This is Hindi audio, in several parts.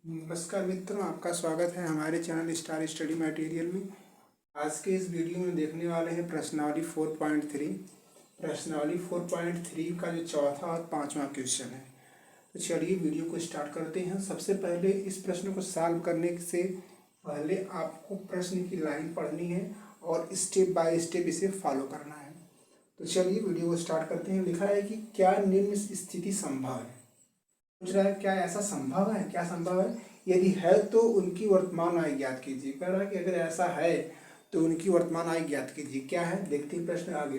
नमस्कार मित्रों, आपका स्वागत है हमारे चैनल स्टार स्टडी मटेरियल में। आज के इस वीडियो में देखने वाले हैं प्रश्नावली 4.3। प्रश्नावली 4.3 का जो चौथा और पांचवा क्वेश्चन है। तो चलिए वीडियो को स्टार्ट करते हैं। सबसे पहले इस प्रश्न को सॉल्व करने से पहले आपको प्रश्न की लाइन पढ़नी है और स्टेप बाय स्टेप इसे फॉलो करना है। तो चलिए वीडियो को स्टार्ट करते हैं। लिखा है कि क्या निम्न स्थिति संभव है। पूछ रहा है क्या ऐसा संभव है, क्या संभव है, यदि है तो उनकी वर्तमान आयु ज्ञात कीजिए। कह रहा है कि अगर ऐसा है तो उनकी वर्तमान आयु ज्ञात कीजिए। क्या है देखते हैं प्रश्न आगे।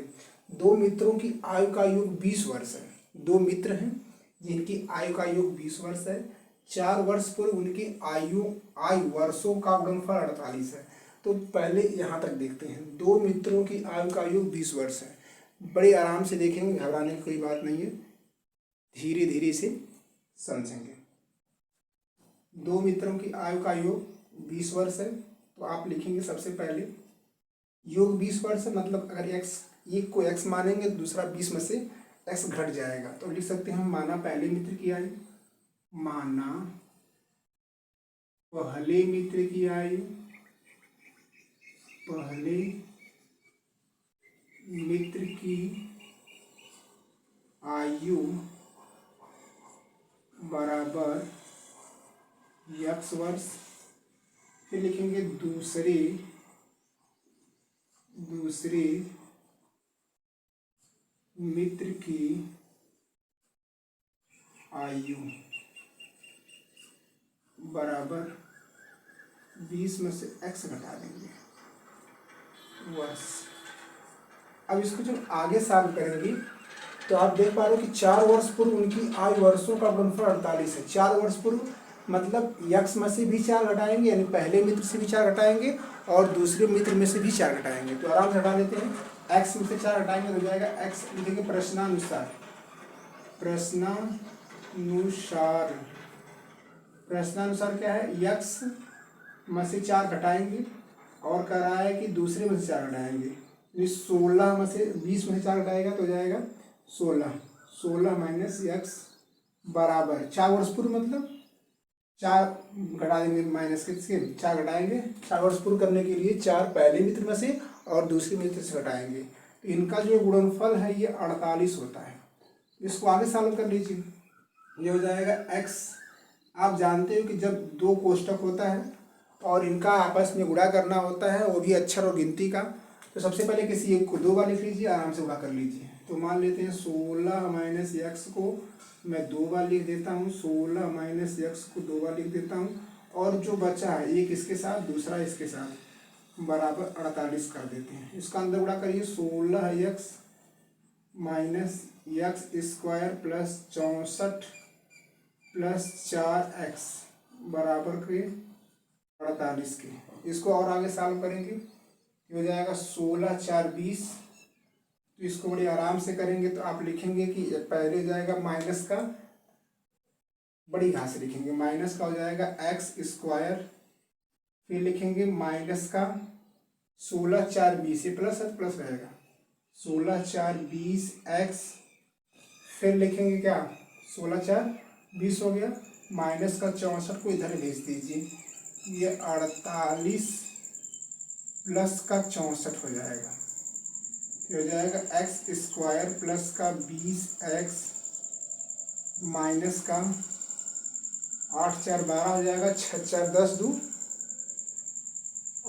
दो मित्रों की आयु का योग 20 वर्ष है। दो मित्र हैं जिनकी आयु का योग 20 वर्ष है। 4 वर्ष पूर्व उनकी आयु वर्षों का गुणनफल 48 है। तो पहले यहाँ तक देखते हैं। दो मित्रों की आयु का योग 20 वर्ष है। बड़े आराम से देखेंगे, घबराने की कोई बात नहीं है, धीरे धीरे इसे समझेंगे। दो मित्रों की आयु का योग 20 वर्ष है। तो आप लिखेंगे सबसे पहले योग 20 वर्ष है, मतलब अगर x एक को x मानेंगे तो दूसरा 20 में से x घट जाएगा। तो लिख सकते हैं माना पहले मित्र की आयु, माना पहले मित्र की आयु, पहले मित्र की आयु बराबर x वर्ष। फिर लिखेंगे दूसरे मित्र की आयु बराबर 20 में से x घटा देंगे वर्ष। अब इसको जब आगे सॉल्व करेंगे तो आप देख पा रहे हो कि 4 वर्ष पूर्व उनकी आयु वर्षों का गुणनफल 48 है। 4 वर्ष पूर्व मतलब x में से भी 4 घटाएंगे, यानी पहले मित्र से भी 4 घटाएंगे और दूसरे मित्र में से भी 4 घटाएंगे। तो आराम से हटा देते हैं। x में से 4 घटाएंगे तो हो जाएगा x, लिखेंगे प्रश्नानुसार। प्रश्नानुसार क्या है, x में से 4 घटाएंगे और कह रहा है कि दूसरे में से 4 घटाएंगे। 16 में से 20 में से 4 घटाएगा तो हो जाएगा 16 माइनस x बराबर 4 वर्ष पूर्व, मतलब 4 घटा देंगे माइनस के 4 घटाएंगे। 4 वर्ष पूर्व करने के लिए 4 पहले मित्र में से और दूसरे मित्र से घटाएंगे। तो इनका जो गुणनफल है ये 48 होता है। इसको आगे सॉल्व कर लीजिए। ये हो जाएगा x। आप जानते हो कि जब दो कोष्ठक होता है और इनका आपस में गुणा करना होता है, वो भी अक्षर और गिनती का, तो सबसे पहले किसी एक को 2 बार लिख लीजिए, आराम से गुणा कर लीजिए। तो मान लेते हैं 16 माइनस x को मैं 2 बार लिख देता हूँ। 16 माइनस x को 2 बार लिख देता हूँ और जो बचा है एक इसके साथ दूसरा इसके साथ बराबर 48 कर देते हैं। इसका अंदर गुणा करिए। 16x minus x² plus 64 plus 4x बराबर के 48 के। इसको और आगे सॉल्व करेंगे, हो जाएगा 16 4 20। तो इसको बड़ी आराम से करेंगे तो आप लिखेंगे कि पहले हो जाएगा माइनस का, बड़ी घास लिखेंगे, माइनस का हो जाएगा x²। फिर लिखेंगे माइनस का 16 4 20, ये प्लस है तो प्लस रहेगा, 16 4 20 x। फिर लिखेंगे क्या, 16 4 20 हो गया, माइनस का 64 को इधर भेज दीजिए, ये 48 प्लस का 64 हो जाएगा। हो जाएगा x² प्लस का 20x माइनस का 8 4 12 हो जाएगा, 6 4 10 2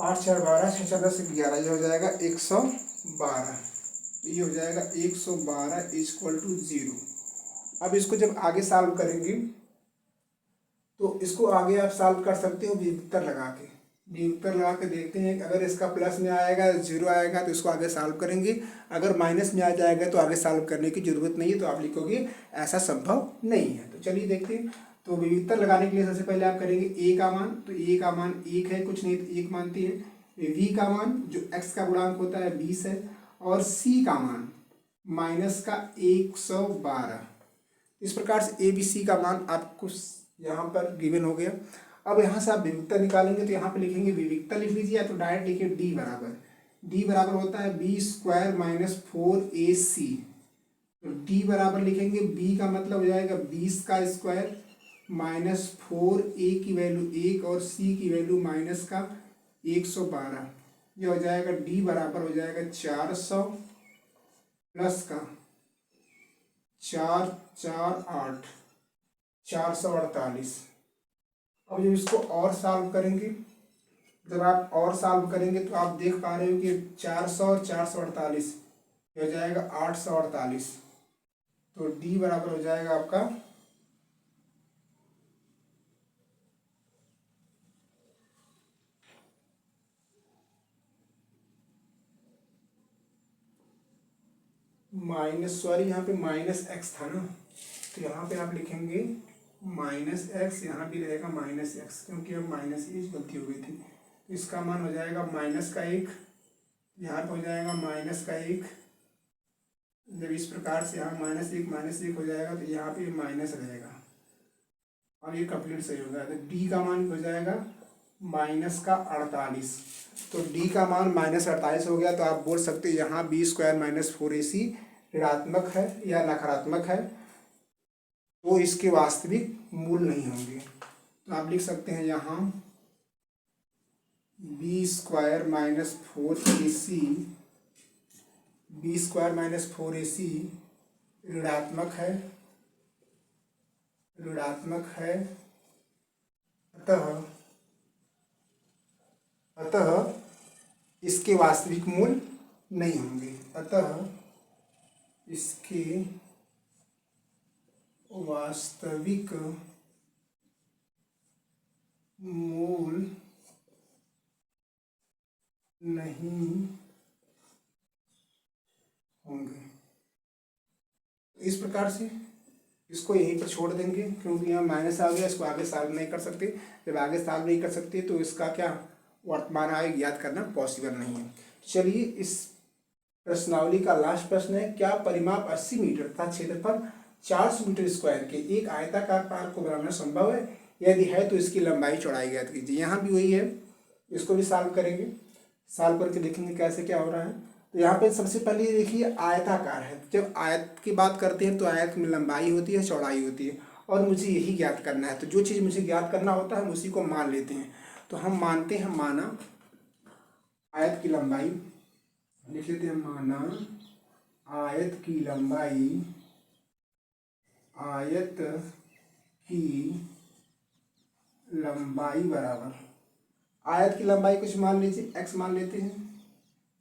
8 4 12 6 4 10 11, ये हो जाएगा 112। ये हो जाएगा 112 = 0। अब इसको जब आगे सॉल्व करेंगे तो इसको आगे आप सॉल्व कर सकते हो विभक्तर लगा के। विभक्तर लगा के देखते हैं कि अगर इसका प्लस में आएगा 0 आएगा तो इसको आगे सॉल्व करेंगे, अगर माइनस में आ जाएगा तो आगे सॉल्व करने की जरूरत नहीं है। तो आप लिखोगे ऐसा संभव नहीं है। तो चलिए देखते हैं। तो विभक्तर लगाने के लिए सबसे पहले आप करेंगे a का मान, तो a का मान 1 है, कुछ नहीं तो 1 मानते हैं। v का मान जो x का गुणांक होता है 20 है, और c का मान माइनस का 112। इस प्रकार से a b c का मान आपको यहाँ पर गिवन हो गया। अब यहाँ से आप विभक्तर निकालेंगे तो यहाँ पे लिखेंगे, विभक्तर लिख लीजिए या तो डायरेक्ट लिखिए d बराबर होता है b² माइनस 4ac। तो d बराबर लिखेंगे, b का मतलब हो जाएगा 20 का स्क्वायर -4, ए की वैल्यू 1 और सी की वैल्यू माइनस का 112। ये हो जाएगा डी बराबर हो जाएगा 400 प्लस का 4 4 8, 448। अब जब इसको और सॉल्व करेंगे, जब आप और सॉल्व करेंगे तो आप देख पा रहे हो कि 400 और 448 हो जाएगा 848। तो डी बराबर हो जाएगा आपका यहाँ पे -x था ना, तो यहाँ पे आप लिखेंगे -x, यहाँ भी रहेगा -x, क्योंकि अब माइनस की गलती हो गई थी। तो इसका मान हो जाएगा -1, यहाँ पे हो जाएगा -1। जब इस प्रकार से यहाँ -1 हो जाएगा तो यहाँ पे माइनस रहेगा और ये कंप्लीट सही होगा। तो डी का मान हो जाएगा -48। तो डी का मान -48 हो गया। तो आप बोल सकते हैं यहाँ b² - 4ac ऋणात्मक है या नकारात्मक है, तो इसके वास्तविक मूल नहीं होंगे। तो आप लिख सकते हैं यहाँ b² - 4ac, b² - 4ac ऋणात्मक है, अतः इसके वास्तविक मूल नहीं होंगे। अतः इसके वास्तविक मूल नहीं होंगे। इस प्रकार से इसको यहीं पर छोड़ देंगे, क्योंकि यहाँ माइनस आ गया, इसको आगे सॉल्व नहीं कर सकते। जब आगे सॉल्व नहीं कर सकते तो इसका क्या वर्तमान आय ज्ञात करना पॉसिबल नहीं है। चलिए इस प्रश्नावली का लास्ट प्रश्न है, क्या परिमाप 80 मीटर तथा क्षेत्रफल 400 मीटर स्क्वायर के एक आयताकार पार्क को बनाना संभव है? यदि है तो इसकी लंबाई चौड़ाई ज्ञात कीजिए। यहाँ भी वही है, इसको भी सॉल्व करेंगे, सॉल्व करके देखेंगे कैसे क्या हो रहा है। तो यहाँ पे सबसे पहले देखिए आयताकार है। जब आयत की बात करते हैं तो आयत में लंबाई होती है, चौड़ाई होती है, और मुझे यही ज्ञात करना है। तो जो चीज़ मुझे ज्ञात करना होता है हम उसी को मान लेते हैं। तो हम मानते हैं, माना आयत की लंबाई लिख लेते हैं, माना आयत की लंबाई, आयत की लंबाई बराबर, आयत की लंबाई कुछ मान लीजिए x मान लेते हैं,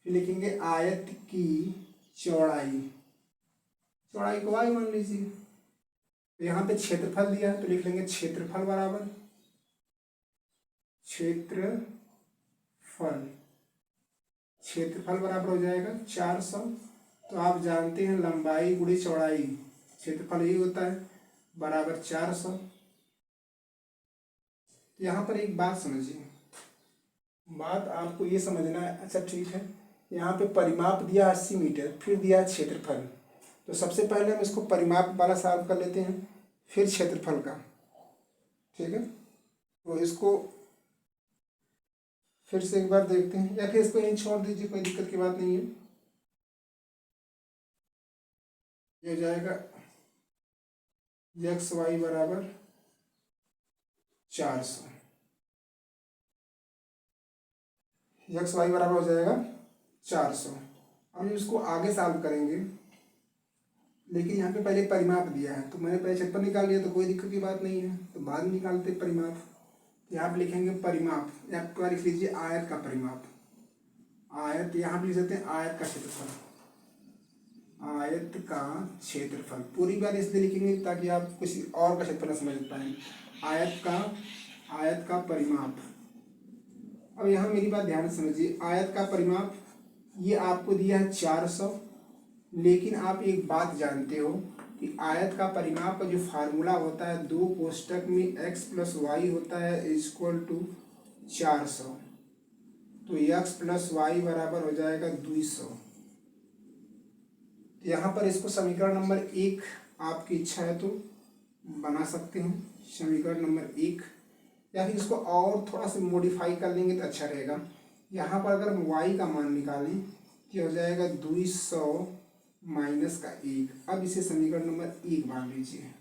फिर लिखेंगे आयत की चौड़ाई, चौड़ाई को y मान लीजिए। तो यहाँ पे क्षेत्रफल दिया है तो लिख लेंगे क्षेत्रफल बराबर, क्षेत्रफल बराबर हो जाएगा 400। तो आप जानते हैं लंबाई गुणी चौड़ाई, क्षेत्रफल यही होता है, बराबर 400। तो यहाँ पर एक बात समझिए, बात आपको ये समझना है। अच्छा ठीक है, यहाँ पे परिमाप दिया 80 मीटर, फिर दिया क्षेत्रफल। तो सबसे पहले हम इसको परिमाप वाला सॉल्व कर लेते हैं, फिर क्षेत्रफल का, ठीक है। तो इसको फिर से एक बार देखते हैं, या फिर इसको यहीं छोड़ दीजिए, कोई दिक्कत की बात नहीं है। ये जाएगा xy बराबर 400, xy बराबर हो जाएगा 400। हम इसको आगे सॉल्व करेंगे, लेकिन यहाँ पे पहले परिमाप दिया है तो मैंने पहले क्षेत्रफल निकाल लिया, तो कोई दिक्कत की बात नहीं है, तो बाद में निकालते परिमाप। यहाँ पे लिखेंगे परिमाप, या तो लिख लीजिए आयत का परिमाप, आयत, यहाँ पे लिख सकते हैं आयत का क्षेत्रफल, आयत का क्षेत्रफल। पूरी बात इसलिए लिखेंगे ताकि आप किसी और का क्षेत्रफल समझ पाएँ। आयत का परिमाप। अब यहाँ मेरी बात ध्यान से समझिए, आयत का परिमाप ये आपको दिया है 400, लेकिन आप एक बात जानते हो कि आयत का परिमाप का जो फार्मूला होता है, 2 कोष्टक में x + y होता है = 400। तो x + y बराबर हो जाएगा 200। यहाँ पर इसको समीकरण नंबर 1 आपकी इच्छा है तो बना सकते हैं, समीकरण नंबर 1, या फिर इसको और थोड़ा सा मॉडिफाई कर लेंगे तो अच्छा रहेगा। यहाँ पर अगर हम y का मान निकालें तो हो जाएगा 200 - 1। अब इसे समीकरण नंबर 1 मान लीजिए।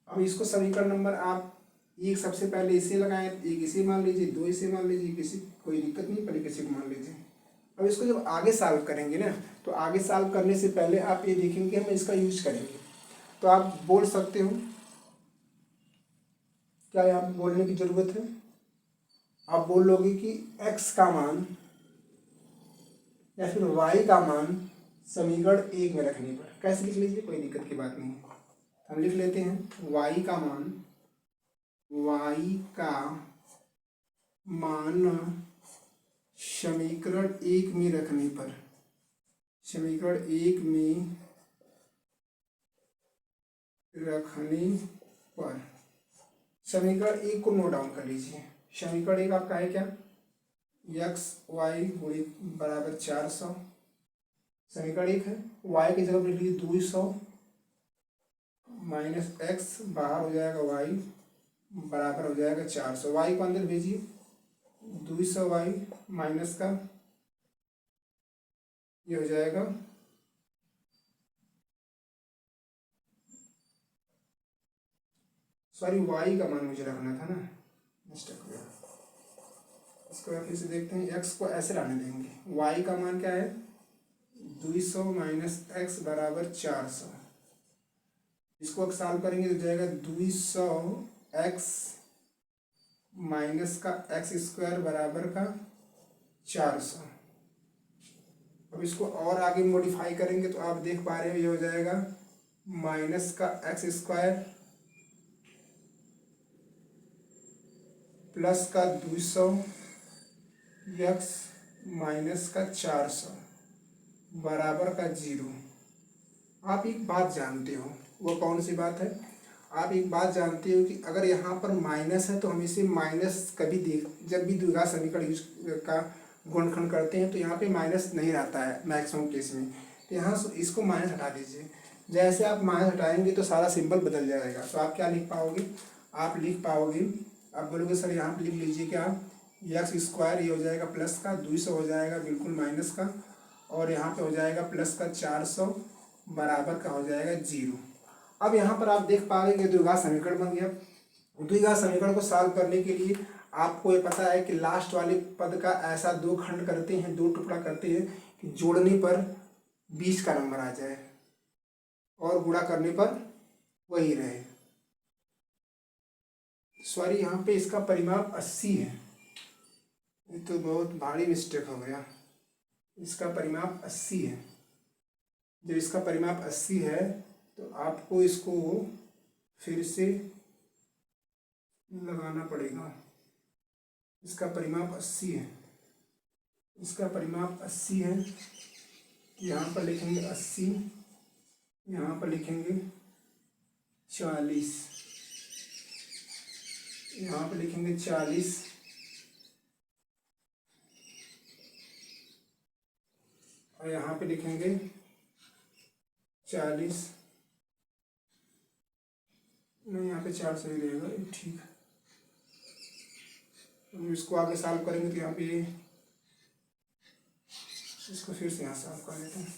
अब इसको समीकरण नंबर आप एक सबसे पहले इसे लगाएं, एक इसे मान लीजिए, दो इसे मान लीजिए, किसी कोई दिक्कत नहीं, पहले किसी को मान लीजिए। अब इसको जब आगे सॉल्व करेंगे ना, तो आगे सॉल्व करने से पहले आप ये देखेंगे हम इसका यूज करेंगे। तो आप बोल सकते हो, क्या यहाँ पे बोलने की जरूरत है? आप बोलोगे कि x का मान या फिर y का मान समीकरण एक में रखने पर कैसे लिख लीजिए, कोई दिक्कत की बात नहीं। हम लिख लेते हैं y का मान समीकरण एक में रखने पर, समीकरण एक में रखने पर, समीकरण एक को नोट डाउन कर लीजिए। समीकरण एक आपका है क्या? एक्स वाई बराबर 400। समीकरण एक है, y की जगह लिख लीजिए 200 माइनस एक्स, बाहर हो जाएगा y बराबर हो जाएगा 400। y को अंदर भेजिए, 200y माइनस का ये हो जाएगा सॉरी y का मान मुझे रखना था ना, मिस्टेक हो गया। इसको फिर से देखते हैं, x को ऐसे लाने देंगे। y का मान क्या है? 200 माइनस एक्स बराबर 400। इसको अब सॉल्व करेंगे तो जाएगा 200x माइनस का एक्स स्क्वायर बराबर का 400। अब इसको और आगे मॉडिफाई करेंगे तो आप देख पा रहे हो ये हो जाएगा माइनस का एक्स स्क्वायर प्लस का 200 एक्स माइनस का 400 बराबर का 0। आप एक बात जानते हो, वो कौन सी बात है? आप एक बात जानते हो कि अगर यहाँ पर माइनस है तो हम इसे माइनस कभी देख, जब भी द्विघात समीकरण यूज का गुणनखंड करते हैं तो यहाँ पे माइनस नहीं रहता है मैक्सिमम केस में। तो यहाँ इसको माइनस हटा दीजिए। जैसे आप माइनस हटाएंगे तो सारा सिंबल बदल जाएगा। तो आप क्या लिख पाओगे? आप लिख पाओगे, आप बोलोगे सर यहाँ पे लिख लीजिए क्या, एक्स स्क्वायर ये हो जाएगा प्लस का 200 हो जाएगा बिल्कुल माइनस का, और यहाँ पे हो जाएगा प्लस का 400 बराबर का हो जाएगा 0। अब यहाँ पर आप देख पा रहे हैं कि द्विघात समीकरण बन गया। द्विघात समीकरण को सॉल्व करने के लिए आपको ये पता है कि लास्ट वाले पद का ऐसा दो खंड करते हैं, दो टुकड़ा करते हैं कि जोड़ने पर 20 का नंबर आ जाए और गुणा करने पर वही रहे। सॉरी, यहाँ पे इसका परिमाप 80 है, ये तो बहुत भारी मिस्टेक हो गया। इसका परिमाप 80 है। जब इसका परिमाप 80 है तो आपको इसको फिर से लगाना पड़ेगा। इसका परिमाप 80 है, इसका परिमाप 80 है। यहाँ पर लिखेंगे 80, यहाँ पर लिखेंगे 40, यहाँ पर लिखेंगे 40 और यहाँ पे लिखेंगे 40। नहीं, यहाँ पे 4 सही रहेगा, ठीक है। हम इसको आगे सॉल्व करेंगे तो यहाँ पे इसको फिर से यहाँ सॉल्व कर लेते हैं।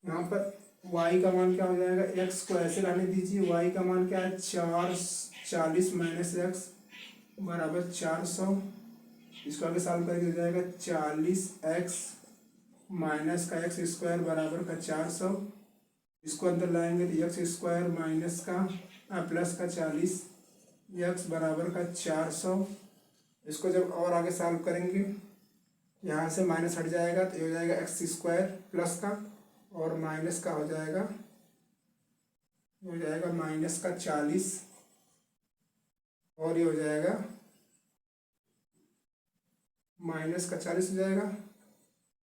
यहाँ पर y का मान क्या हो जाएगा? x को ऐसे रहने दीजिए, y का मान क्या है? 40 माइनस एक्स बराबर 400। इसको आगे सॉल्व करके हो जाएगा 40x माइनस का एक्स स्क्वायर बराबर का 400। इसको अंदर लाएंगे तो एक्स स्क्वायर माइनस का प्लस का 40 एक्स बराबर का 400। इसको जब और आगे सॉल्व करेंगे, यहाँ से माइनस हट जाएगा तो ये हो जाएगा एक्स स्क्वायर प्लस का और माइनस का हो जाएगा, माइनस का 40 और ये हो जाएगा माइनस का 40 हो जाएगा।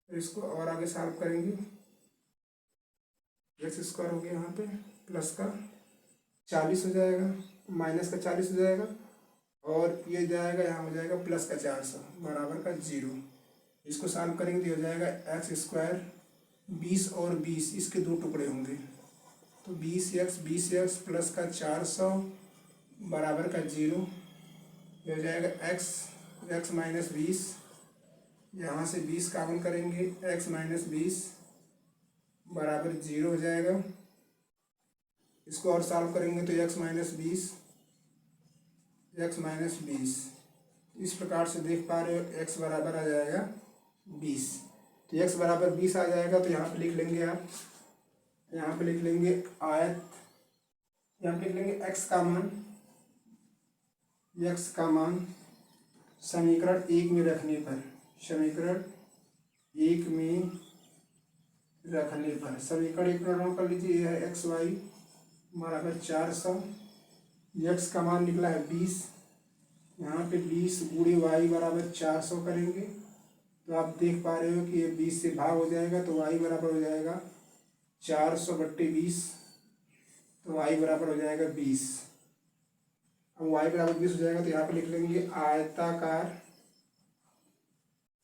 तो इसको और आगे सॉल्व करेंगे, एक्स स्क्वायर हो गया यहाँ पे प्लस का 40 हो जाएगा, माइनस का 40 हो जाएगा और ये जाएगा यहाँ हो जाएगा प्लस का 400 बराबर का 0। इसको सॉल्व करेंगे तो हो जाएगा एक्स स्क्वायर 20 और 20 इसके दो टुकड़े होंगे तो 20x प्लस का 400 बराबर का 0। ये हो जाएगा x माइनस 20, यहाँ से 20 कॉमन करेंगे, x माइनस 20 बराबर 0 हो जाएगा। इसको और सॉल्व करेंगे तो x माइनस बीस इस प्रकार से देख पा रहे हो x बराबर आ जाएगा 20। तो x बराबर 20 आ जाएगा तो यहाँ पे लिख लेंगे आप, यहाँ पे लिख लेंगे आयत, यहाँ पे लिख लेंगे x का मान समीकरण 1 में रखने पर, समीकरण 1 में रखने पर समीकरण 1 में कर लीजिए। यह है एक्स वाई बराबर 400, एक्स का मान निकला है 20, यहाँ पे 20 गुणे वाई बराबर 400 करेंगे तो आप देख पा रहे हो कि ये 20 से भाग हो जाएगा तो वाई बराबर हो जाएगा 400/20, तो वाई बराबर हो जाएगा 20। अब वाई बराबर 20 हो जाएगा तो यहाँ पे लिख लेंगे आयताकार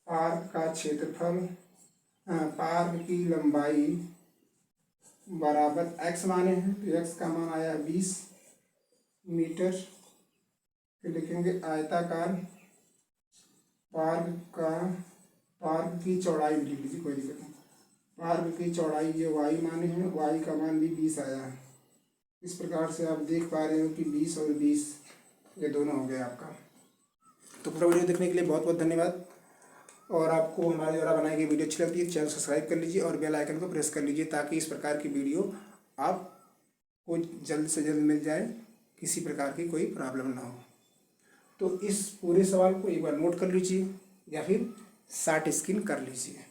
पार्क का क्षेत्रफल, पार्क की लंबाई बराबर x माने हैं तो x का मान आया 20 मीटर। फिर लिखेंगे आयताकार पार्क की चौड़ाई भी लिख लीजिए, कोई दिक्कत नहीं। पार्क की चौड़ाई ये y माने हैं, y का मान भी 20 आया है। इस प्रकार से आप देख पा रहे हो कि 20 और 20 ये दोनों हो गया आपका। तो पूरा वीडियो देखने के लिए बहुत बहुत धन्यवाद। और आपको हमारे द्वारा बनाई गई वीडियो अच्छी लगती है चैनल सब्सक्राइब कर लीजिए और बेल आइकन को प्रेस कर लीजिए ताकि इस प्रकार की वीडियो आपको जल्द से जल्द मिल जाए, किसी प्रकार की कोई प्रॉब्लम ना हो। तो इस पूरे सवाल को एक बार नोट कर लीजिए या फिर शॉर्ट स्क्रीन कर लीजिए।